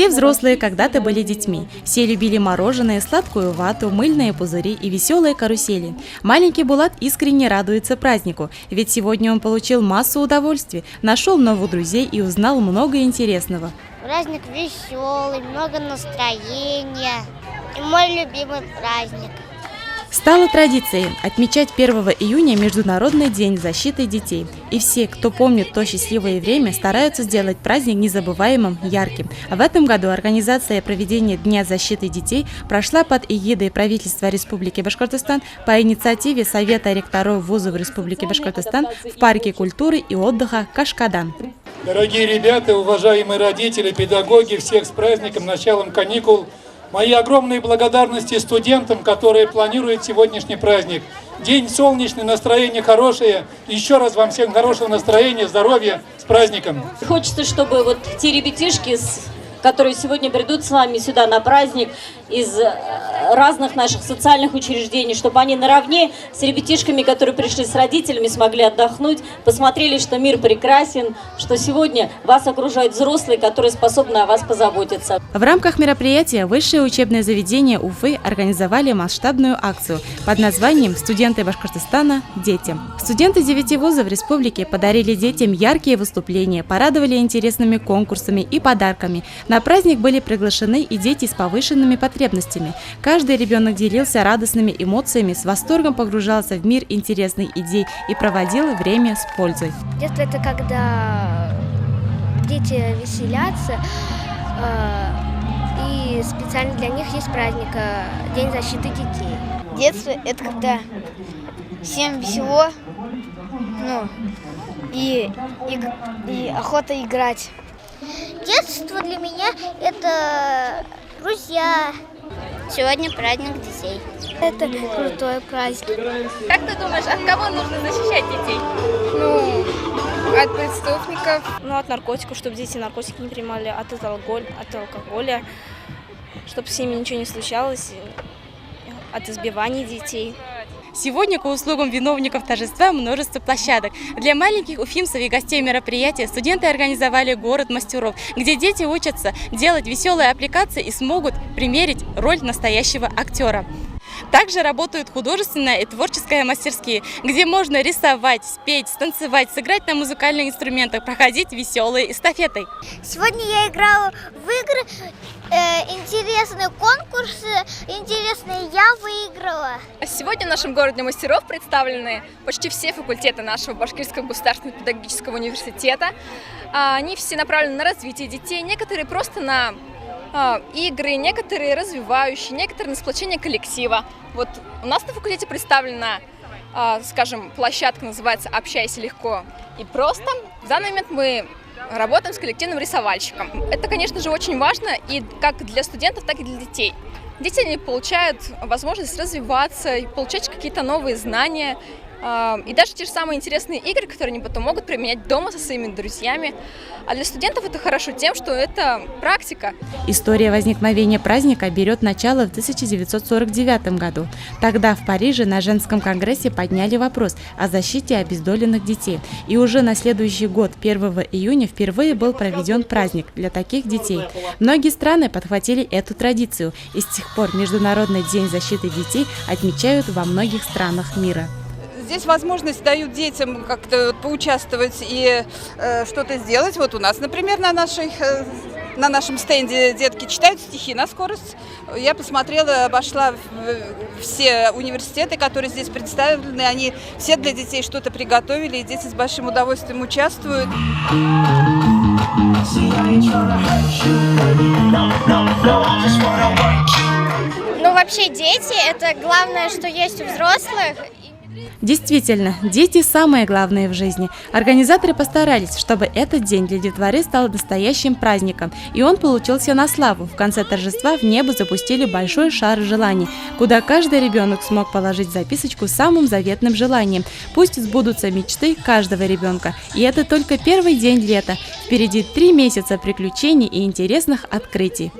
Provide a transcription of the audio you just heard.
Все взрослые когда-то были детьми. Все любили мороженое, сладкую вату, мыльные пузыри и веселые карусели. Маленький Булат искренне радуется празднику, ведь сегодня он получил массу удовольствий, нашел новых друзей и узнал много интересного. Праздник веселый, много настроения. И мой любимый праздник. Стало традицией отмечать 1 июня Международный день защиты детей. И все, кто помнит то счастливое время, стараются сделать праздник незабываемым, ярким. В этом году организация проведения Дня защиты детей прошла под эгидой правительства Республики Башкортостан по инициативе Совета ректоров вузов Республики Башкортостан в парке культуры и отдыха Кашкадан. Дорогие ребята, уважаемые родители, педагоги, всех с праздником, началом каникул. Мои огромные благодарности студентам, которые планируют сегодняшний праздник. День солнечный, настроение хорошее. Еще раз вам всем хорошего настроения, здоровья, с праздником. Хочется, чтобы вот те ребятишки, которые сегодня придут с вами сюда на праздник из разных наших социальных учреждений, чтобы они наравне с ребятишками, которые пришли с родителями, смогли отдохнуть, посмотрели, что мир прекрасен, что сегодня вас окружают взрослые, которые способны о вас позаботиться. В рамках мероприятия высшее учебное заведение Уфы организовали масштабную акцию под названием «Студенты Башкортостана детям». Студенты 9 вузов республики подарили детям яркие выступления, порадовали интересными конкурсами и подарками. На праздник были приглашены и дети с повышенными потребностями. Каждый ребенок делился радостными эмоциями, с восторгом погружался в мир интересных идей и проводил время с пользой. Детство – это когда дети веселятся, и специально для них есть праздник – День защиты детей. Детство – это когда всем весело, и охота играть. Детство для меня – это друзья. Сегодня праздник детей. Это крутой праздник. Как ты думаешь, от кого нужно защищать детей? От преступников. От наркотиков, чтобы дети наркотики не принимали, от алкоголя, чтобы с ними ничего не случалось, от избиваний детей. Сегодня к услугам виновников торжества множество площадок. Для маленьких уфимцев и гостей мероприятия студенты организовали город мастеров, где дети учатся делать веселые аппликации и смогут примерить роль настоящего актера. Также работают художественная и творческая мастерские, где можно рисовать, спеть, станцевать, сыграть на музыкальных инструментах, проходить веселые эстафеты. Сегодня я играла в игры, интересные конкурсы, интересные я выиграла. Сегодня в нашем городе мастеров представлены почти все факультеты нашего Башкирского государственного педагогического университета. Они все направлены на развитие детей, некоторые просто на игры, некоторые развивающие, некоторые на сплочение коллектива. Вот у нас на факультете представлена, скажем, площадка, называется «Общайся легко и просто». В данный момент мы работаем с коллективным рисовальщиком. Это, конечно же, очень важно и как для студентов, так и для детей. Дети они получают возможность развиваться и получать какие-то новые знания. И даже те же самые интересные игры, которые они потом могут применять дома со своими друзьями. А для студентов это хорошо тем, что это практика. История возникновения праздника берет начало в 1949 году. Тогда в Париже на женском конгрессе подняли вопрос о защите обездоленных детей. И уже на следующий год, 1 июня, впервые был проведен праздник для таких детей. Многие страны подхватили эту традицию, и с тех пор Международный день защиты детей отмечают во многих странах мира. Здесь возможность дают детям как-то поучаствовать и что-то сделать. Вот у нас, например, на нашем стенде детки читают стихи на скорость. Я посмотрела, обошла все университеты, которые здесь представлены. Они все для детей что-то приготовили, и дети с большим удовольствием участвуют. Вообще дети – это главное, что есть у взрослых. Действительно, дети самые главные в жизни. Организаторы постарались, чтобы этот день для детворы стал настоящим праздником, и он получился на славу. В конце торжества в небо запустили большой шар желаний, куда каждый ребенок смог положить записочку с самым заветным желанием. Пусть сбудутся мечты каждого ребенка. И это только первый день лета. Впереди 3 месяца приключений и интересных открытий.